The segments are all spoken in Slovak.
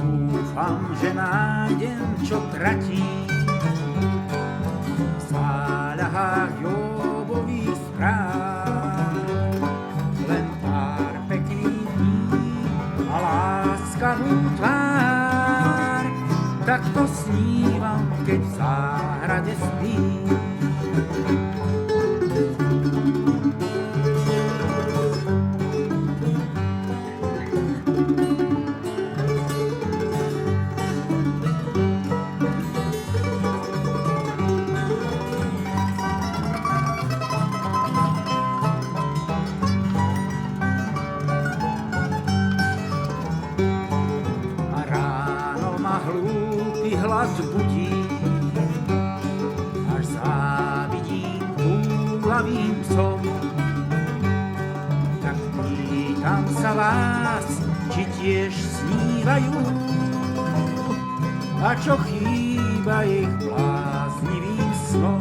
Dúfam, že nájdem, čo tratí v záľahách Jobových správ. Len pár pekných dní a láskavú tvár, tak to snívam, keď v záhrade spím. Hlúpy hlas budí, až závidím túlavým psom. Tak pýtam sa vás, či tiež snívajú, a čo chýba ich bláznivým snom.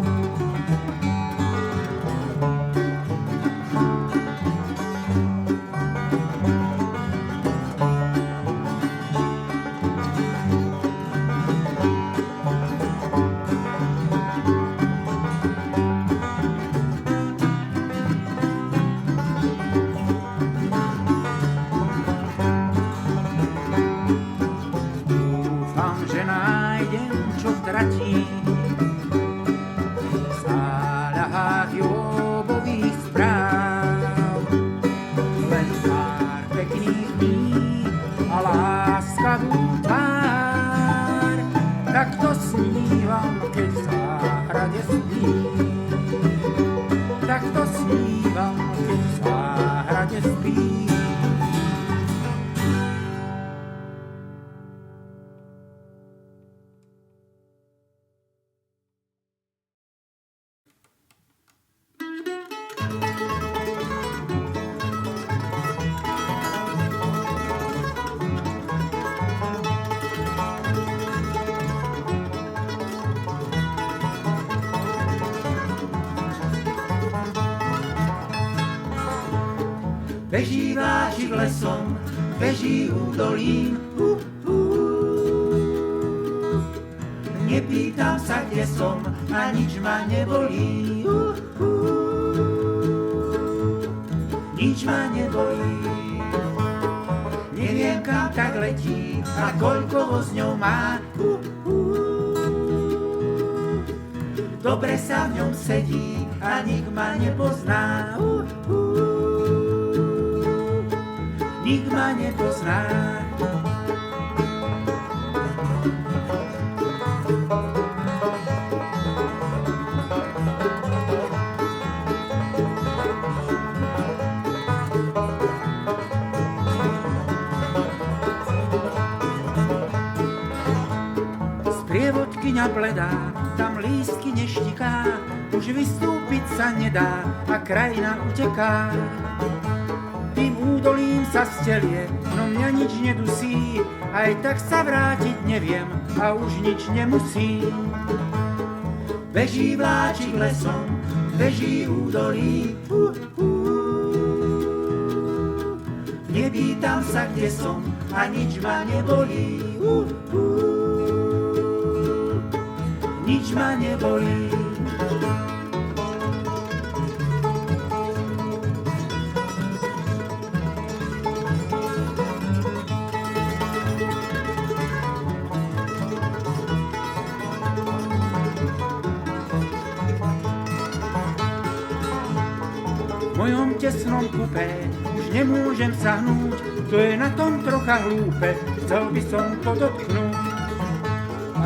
Že nájdem, čo tratí v záľahách Jobových správ. Len pár pekných dní a láskavú tvár, tak to snívam, keď v záhrade spím. Tak to snívam, keď v záhrade spím. Beží vláčik lesom, beží údolím, Nepýtam sa, kde som, a nič ma nebolí, Nič ma nebolí. Neviem, kam tak letí, a koľko ho s ňou má, Dobre sa v ňom sedí, a nik ma nepozná, Nik ma nepozná. Sprievodkyňa bledá, tam lístky neštiká, už vystúpiť sa nedá a krajina uteká. Tým údolím sa stelie, no mňa nič nedusí, aj tak sa vrátiť neviem a už nič nemusí. Beží vláčik lesom, beží údolím, Nepýtam sa, kde som, a nič ma nebolí, Nič ma nebolí. V mojom tesnom kupé už nemôžem sa hnúť, to je na tom trocha hlúpe, chcel by som to dotknúť.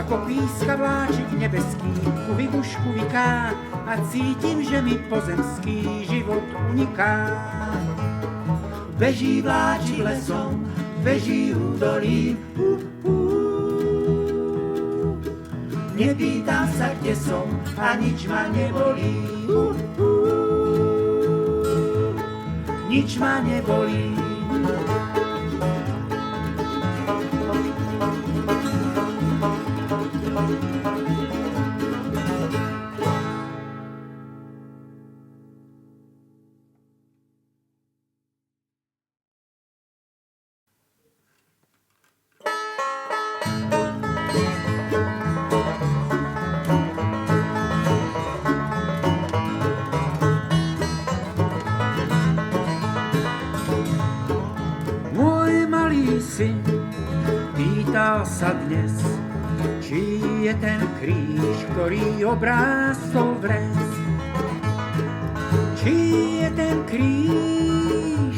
Ako píska vláčik nebeský, ku vybušku vyká, a cítim, že mi pozemský život uniká. Beží vláčik lesom, beží údolím, Nepýtam sa, kde som, a nič ma nebolí, Nič ma nebolí. Či je ten kríž, ktorý obrástol vres? Či je ten kríž,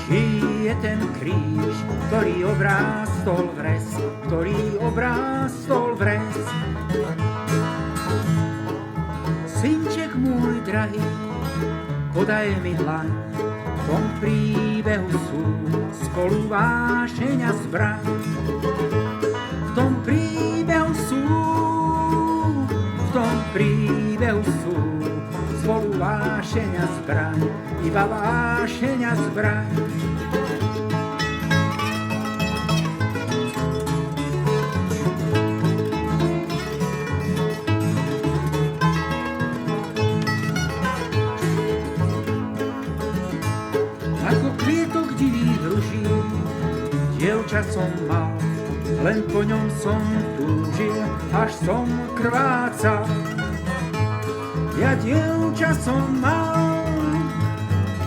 či je ten kríž, ktorý obrástol vres, ktorý obrástol vres? Synček môj drahý, podaj mi dlaň, v tom príbehu sú spolu vášeň a zbraň. V tom príbehu sú, v tom príbehu sú spolu vášeň a zbraň, iba vášeň a zbraň. Ako kvietok divých ruží, dievča som mal, len po ňom som túžil, až som krvácal. Ja dievča som mal,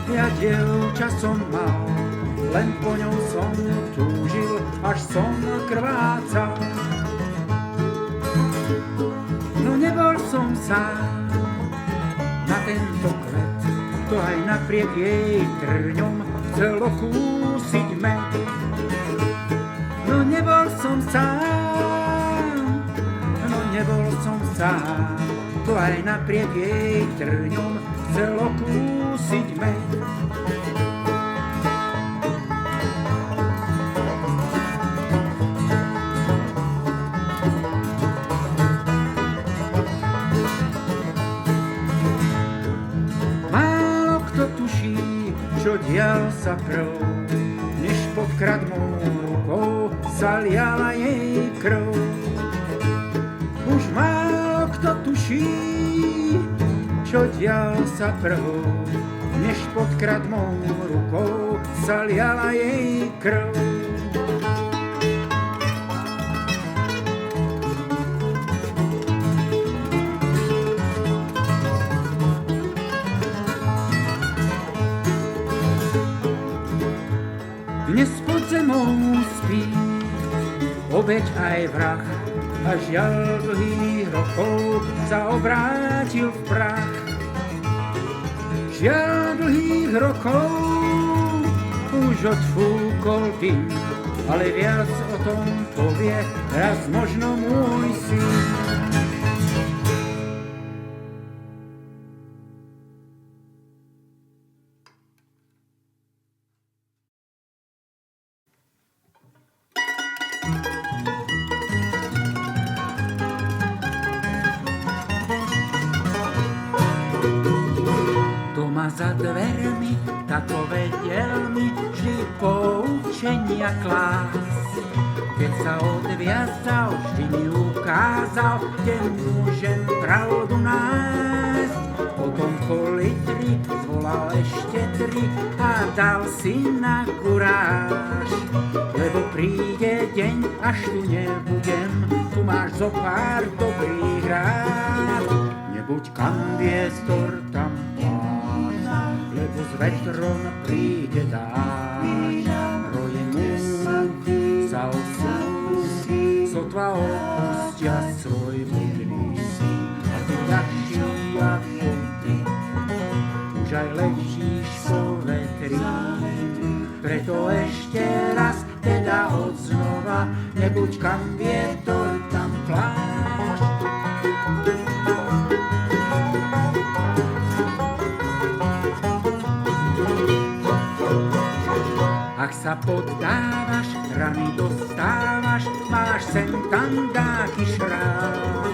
ja dievča som mal, len po ňom som túžil, až som krvácal. No nebol som sám na tento kvet, to aj napriek jej trňom chcelo kúsiť med. No nebol som sám, no nebol som sám, to aj napriek jej trňom chcelo kúsiť med. Málo kto tuší, čo dial sa prv, než pod kradmou rukou zaliala jej krv. Už málo kto tuší, čo dial sa prv, než pod kradmou rukou zaliala jej krv. Dnes pod zemou spí obeť aj vrah, a žiaľ dlhých rokov sa obrátil v prach. Žiaľ dlhých rokov už odfúkol dym, ale viac o tom povie raz možno môj syn. Doma za dvermi tato vedel mi vždy poučenia klásť. Keď sa odviazal, vždy mi ukázal, kde môžem pravdu nájsť. Potom po litri zvolal ešte 3 a dal si na kuráž. Lebo príde deň, až tu nebudem, tu máš zo pár dobrých rád. Nebuď kandiestor tam pláč, lebo s vetrom príde dáž. Roje múchy za osu, sotva opustia svoj budný. A ty ľahší ako ty, už aj ležíš po vetri. Preto ešte raz, teda odznova, nebuď kam vietor, tam pláč. Ak sa poddávaš, rany dostávaš, máš sem tam dáky šrám.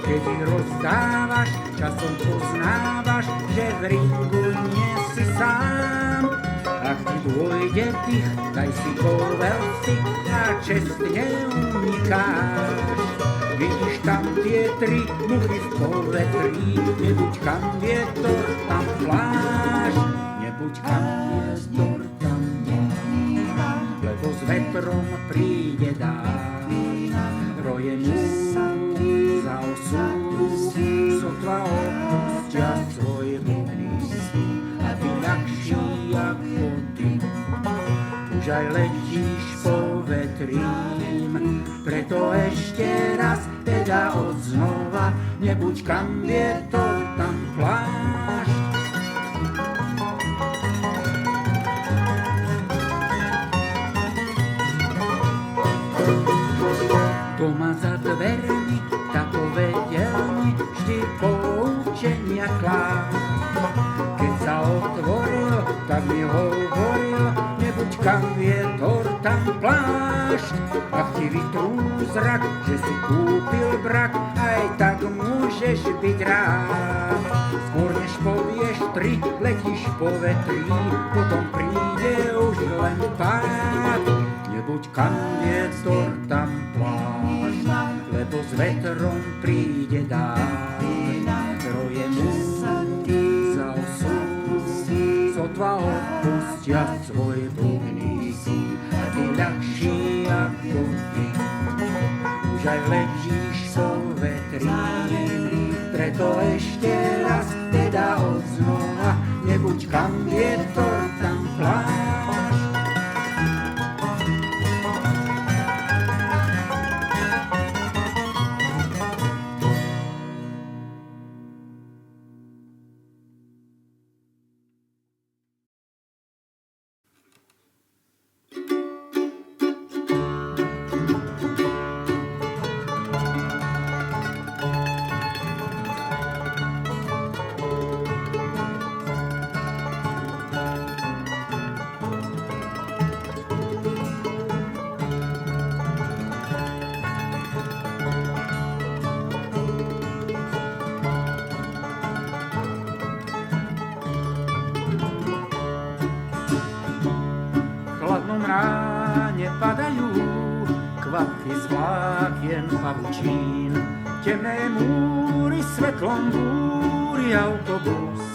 Keď ich rozdávaš, časom poznávaš, že v ringu nie si sám. Ak ti dôjde dých, daj si kovel si a čestne unikáš. Vidíš tam tie 3 muchy v povetrí, nebuď kam vietor, tam pláž. Nebuď kam vietor, tam pláž, lebo s vetrom príde dáž. Roje múchy za osu, sotva opustia svoj budný. A ty ľahší ako ty, už aj letíš po vetrím. Preto ešte raz, teda odznova, nebuď kam vietor, tam plášť. Doma za dvermi, tato vedel mi vždy poučenia klásť. Keď sa otvoril, tak mi hovoril, nebuď kam vietor, tam plášť. Ak ti vytrú zrak, že si kúpil brak, aj tak môžeš byť rád. Skôr než povieš tri, letíš po vetri, potom príde už len pád. Nebuď kam vietor, tam plášť, lebo s vetrom príde dáň. Troje múky za osud, sotva opustia svoj bubník, a ty ľahší ako ty. Už aj letíš po vetri, preto ešte raz teda odznova, nebuď kam vietor, tam plášť. Ráne padajú kvapky z vlákien pavučín, temné múry svetlom búri autobus.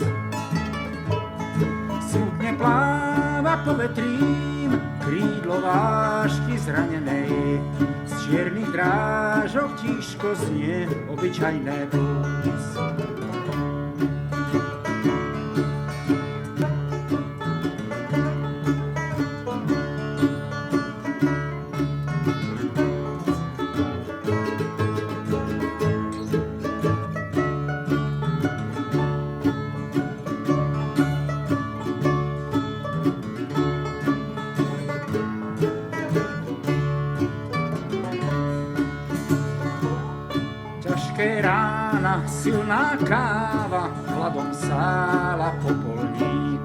Smutne pláva po vetrím krídlo vášky zranenej, z čiernych drážok tížko znie obyčajné blues. Ťažké rána, silná káva, hladom sála popolník.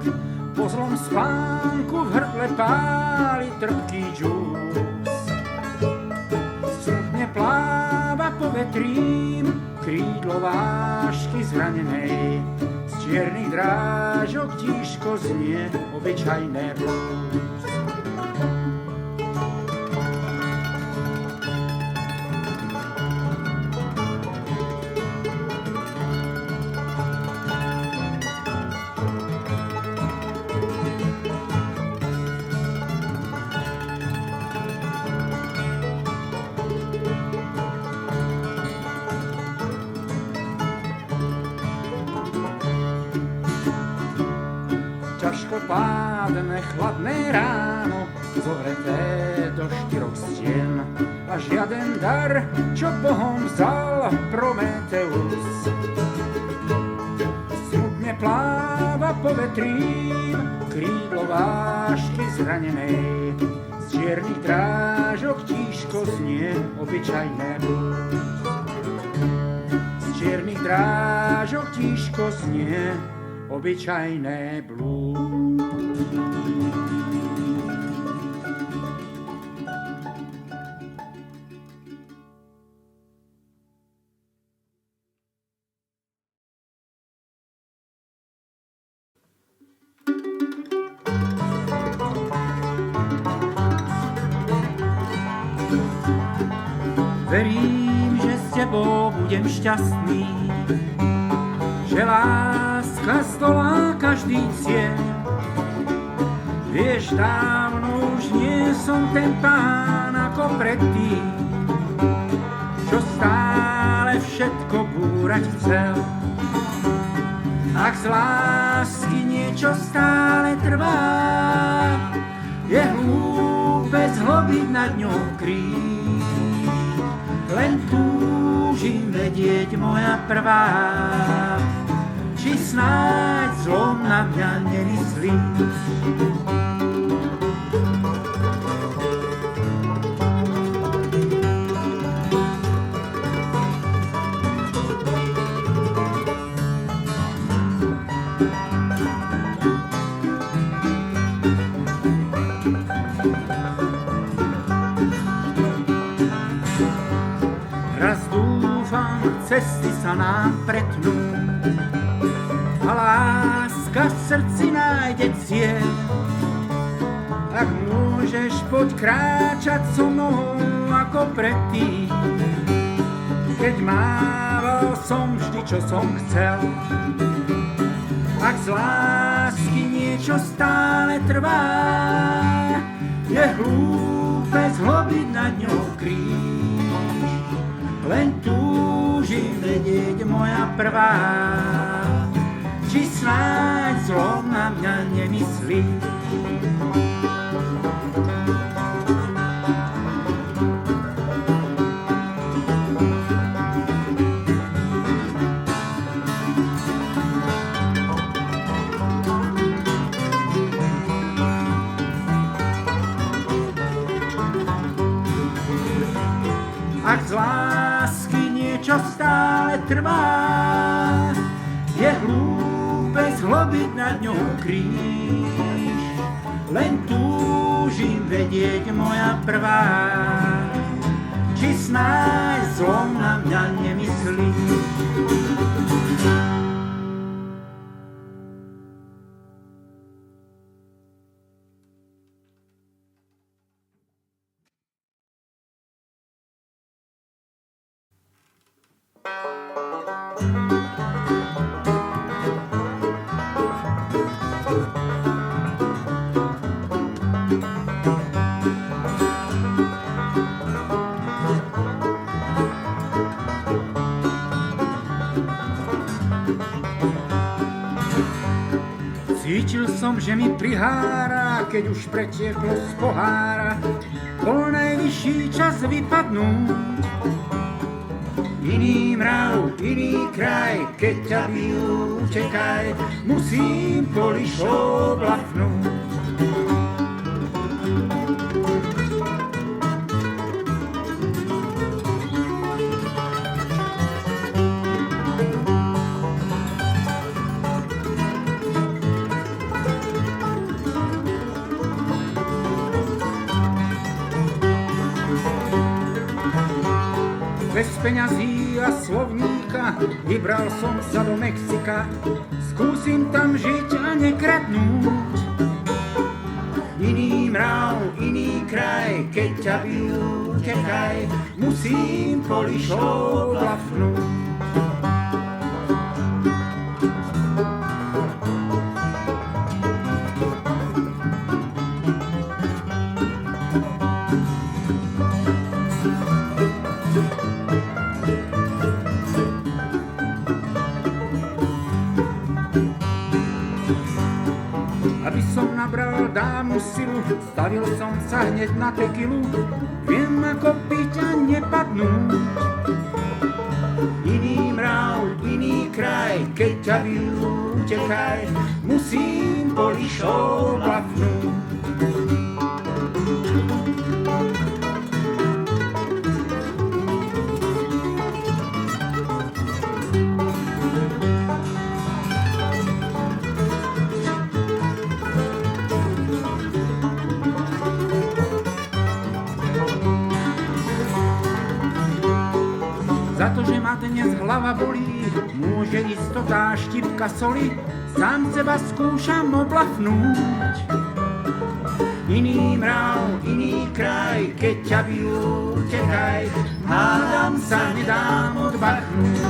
Po zlom spánku v hrdle páli trpký džús. Smutne pláva po vetrím krídlo vášky zranenej, z čiernych drážok tížko znie obyčajné blues. Ťažkopádne, chladné ráno, zohreté do 4 stien, a žiaden dar, čo Bohom vzal Prometeus. Smutne pláva po vetrím krídlo vášky zranenej, z čiernych drážok tížko znie obyčajné blues. Z čiernych drážok tížko znie obyčajné blues. Verím, že s tebou budem šťastný, že láska stolá každý cieľ. Vieš, dávno už nie som ten pán ako predtým, čo stále všetko búrať chcel. Ak z lásky niečo stále trvá, je hlúpe zhlobiť nad ňou kríž. Len tú túžim vedieť moja prvá, či snáď zlom na mňa nemyslí. Raz dúfam, cesty sa nám pretnú a láska v srdci nájde cieľ. Ak môžeš, poď kráčať so mnou ako predtým, keď mával som vždy, čo som chcel. Ak z lásky niečo stále trvá, je hlúpe zhlobiť nad ňou kríž. Len túžim vedieť moja prvá, či snáď zlom na mňa nemyslí. Ak z lásky niečo stále trvá, je hlúpe zhlobiť nad ňou kríž. Len túžim vedieť moja prvá, či snáď zlom na mňa nemyslí. Cítil som, že mi prihára, keď už pretieklo z pohára, bol najvyšší čas vypadnúť. Iný mrav, iný kraj, keď ťa bijú, utekaj, musím polišou blafnúť. Bez peňazí a slovníka vybral som sa do Mexika. Skúsim tam žiť a nekradnúť. Iný mrav, iný kraj, keď ťa bijú, utekaj, musím polišou blafnúť. Aby som nabral dámu silu, stavil som sa hneď na tekilu. Viem ako piť a nepadnúť. Iný mrav, iný kraj, keď ťa bijú, utekaj, musím polišou blafnúť. Za to, že ma dnes hlava bolí, môže istotá štipka soli, sám seba skúšam oblafnúť. Iný mrav, iný kraj, keď ťa bijú, utekaj, hádam sa nedám odbachnúť.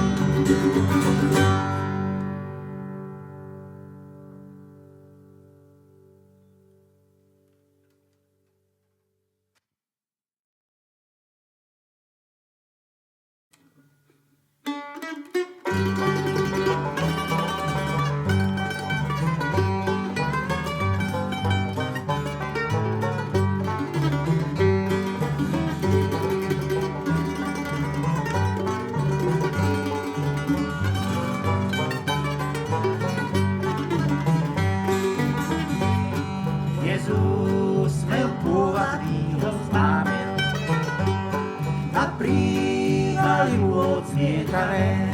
odznietavé.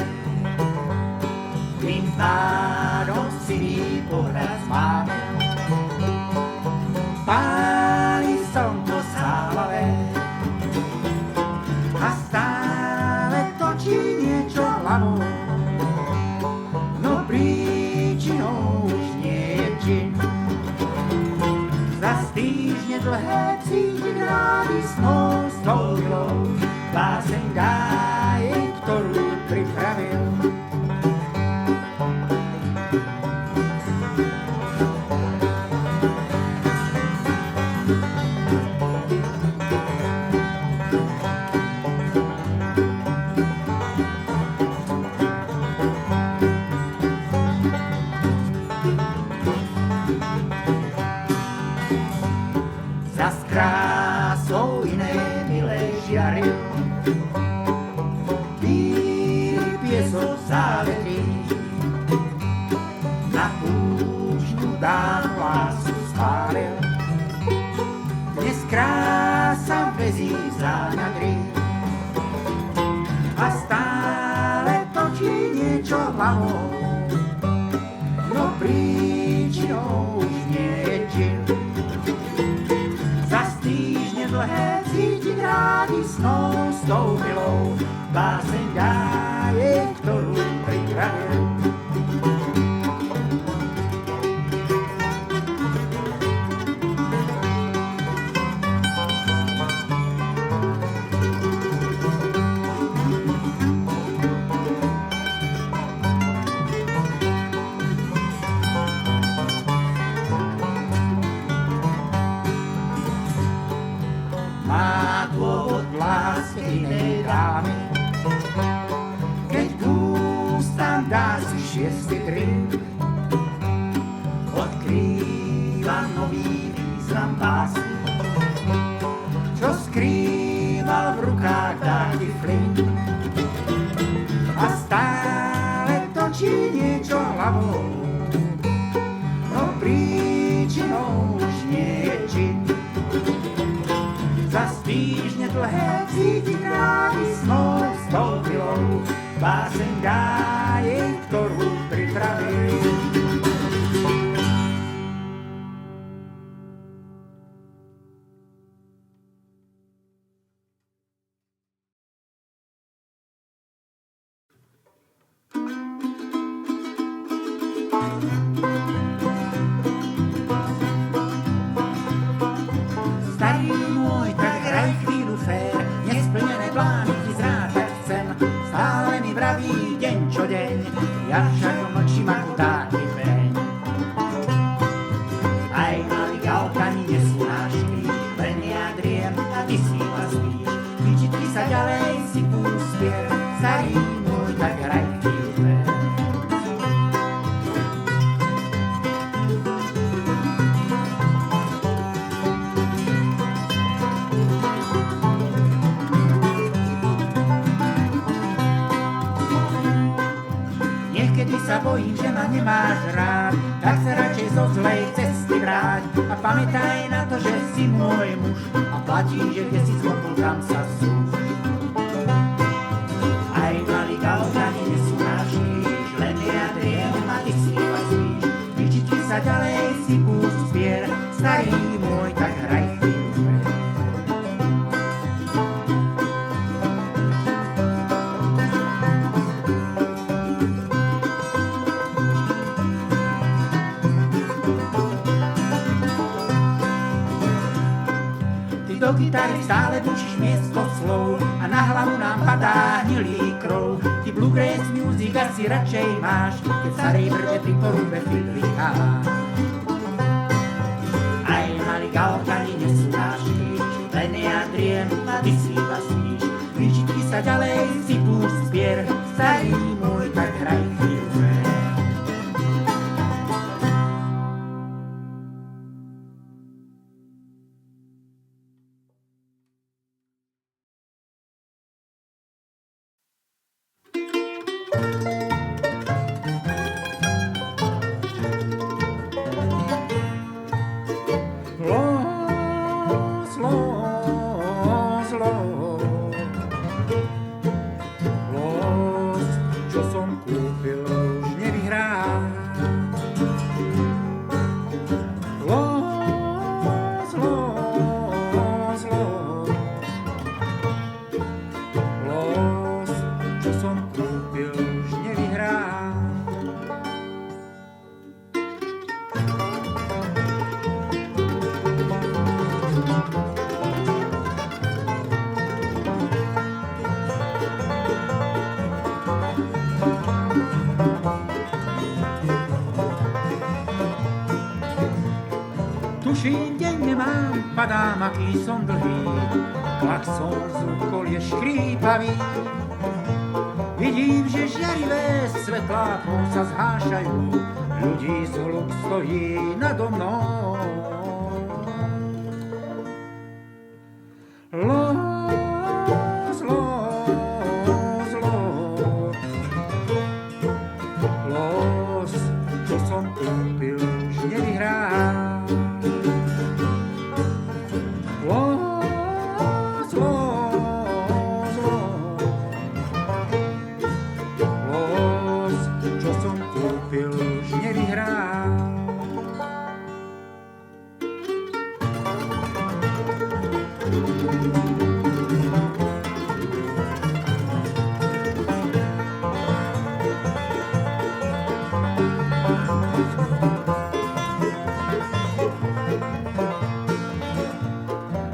Tým pádom si pohľad zmável. Páli slnko sálavé a stále točí niečo hlavou. No príčinou už nie je čin. Zas týždne dlhé cítim rádi snou s tou milou. Báseň dáje, ktorú pripravil. Zas krásou iné milé žiaril. Bílý piesok závetrí na púšťu dánu lásku spálil. Dnes krása vezí záňadry a stále točí niečo hlavou. No príčinou už nie je čin. Zas týždne dlhé cítiť rádi snou s tou milou. Báseň dáje, ktorú pripravil. Má dôvod láske inej dámy, keď k ústam dá si šiestý drink. Odkrýva nový význam básny, čo skrýval v rukách dáky flint. A stále točí niečo hlavou, no príčinou už nie je čin. Zas týždne dlhé cítiť rádi snou s tou milou. Báseň dáje, ktorú pripravil. Starý môj, tak hraj chvíľu fér, nesplnené plány ti zrátať chcem. Stále mi vraví deň čo deň, ja však mlčím ako dáky peň. Aj malí galkani nesú náš kríž, len ja driem a ty si ma spíš. Výčitky sa ďalej si púspier, starý môj, tak hraj chvíľu fér. Niekedy sa bojím, že ma nemáš rád, tak sa radšej zo zlej cesty vráť. A pamätaj na to, že si môj muž a platí, že kde si zlopol, tam sa súž. Aj malí galkani nesú náš kríž, len ja driem a ty si ma spíš. Výčitky sa ďalej si púspier, starý môj, tak hraj chvíľu fér. Do gitary stále bučíš miesto slov a na hlavu nám padá hnilý krov. Ty bluegrass music asi radšej máš, keď starej brde pri porúbe fidlikáš. Aj malí galkani nesú náš kríž, len ja driem a ty si ma spíš. Výčitky sa ďalej si púspier, starý môj, tak hraj chvíľu fér. Lepší deň nemám, padám, aký som dlhý, klakson z okolie škrípavý. Vidím, že žiarivé svetlá sa zhášajú, ľudí zhluk stojí nado mnou. Los, los, los, los, čo som kúpil, už nevyhrám. Los, los, los, čo som kúpil, už nevyhrám.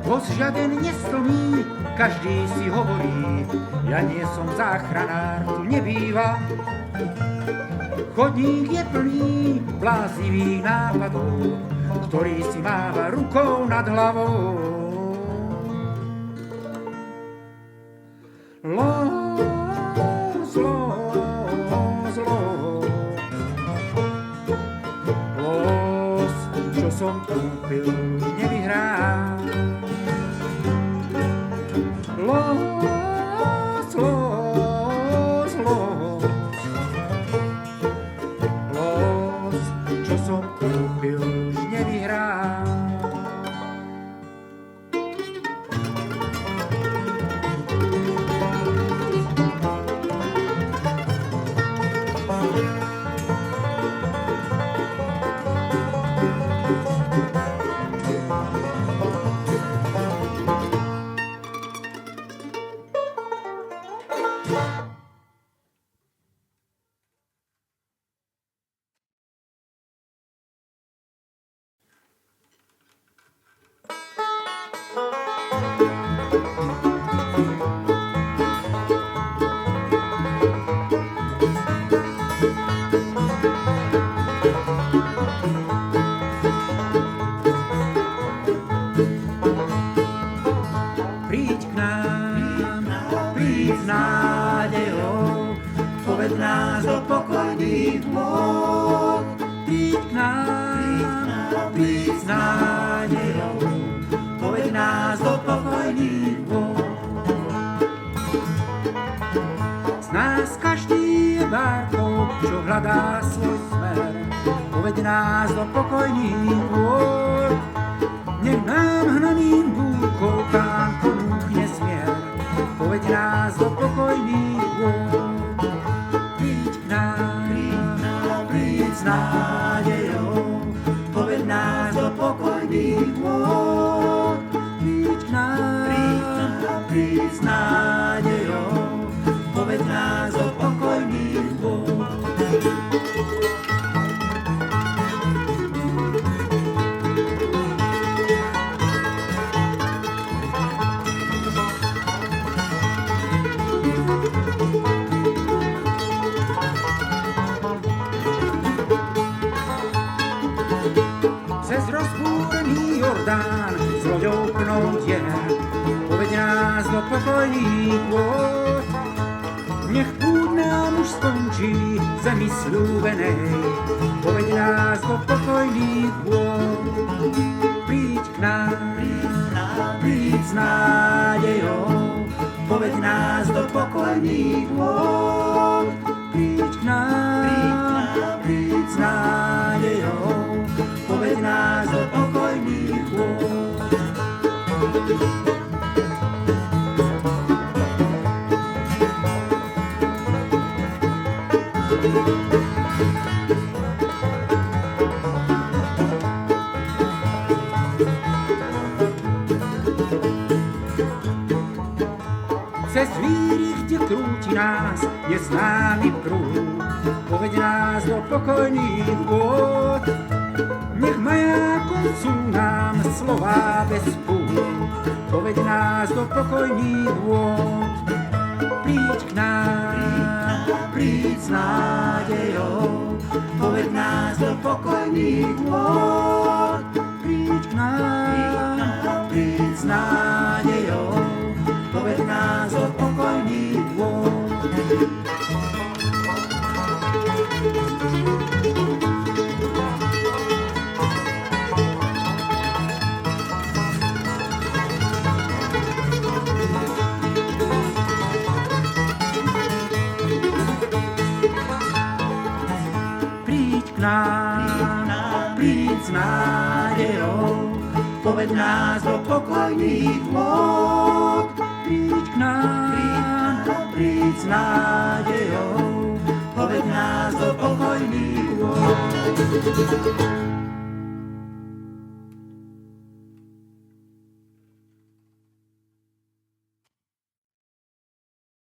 Voz žiaden nestlmí, každý si hovorí, ja nie som záchranár, tu nebývam. Chodník je plný bláznivých nápadov, ktorý si máva rukou nad hlavou. Los, los, los, los, čo som kúpil, už nevyhrám. Los, los, los, los, čo som kúpil, už nevyhrám. Príď k nám, príď s nádejou, poved nás do pokojných vôd. Príď k nám, príď s nádejou, poved nás do pokojných vôd. Z nás každý je bárkou, čo hľadá svoj smer, poved nás do pokojných vôd. Nech nám hnaným búrkou Pán ponúkne smier, povedď nás do pokojných vôd. Príď k nám, príď s nádejou, povedď nás do pokojných vôd. Príď k nám, príď s nádejou, povedď nás do pokojných vôd. Cez rozbúrený Jordán s loďou plnou dier, povedď nás do pokojných vôd. Nech púť nám už skončí v zemi sľúbenej, povedď nás do pokojných vôd. Príď k nám, príď s nádejou, povedď nás do pokojných vôd. Príď k nám, príď s nádejou, povedď nás do pokojných vôd. Cez víry, kde krúti nás neznámy prúd, povedď nás do pokojných vôd. Nech majákom sú nám slová bez púd, povedď nás do pokojných vôd. Príď k nám, príď s nádejou, povedď nás do pokojných vôd. Príď k nám, príď s nádejou, poved nás do pokojných dôd. Príď k nám, príď s nádejou, poved nás do pokojných vôd. Príď k nám, príď s nádejou, poved nás do pokojných vôd.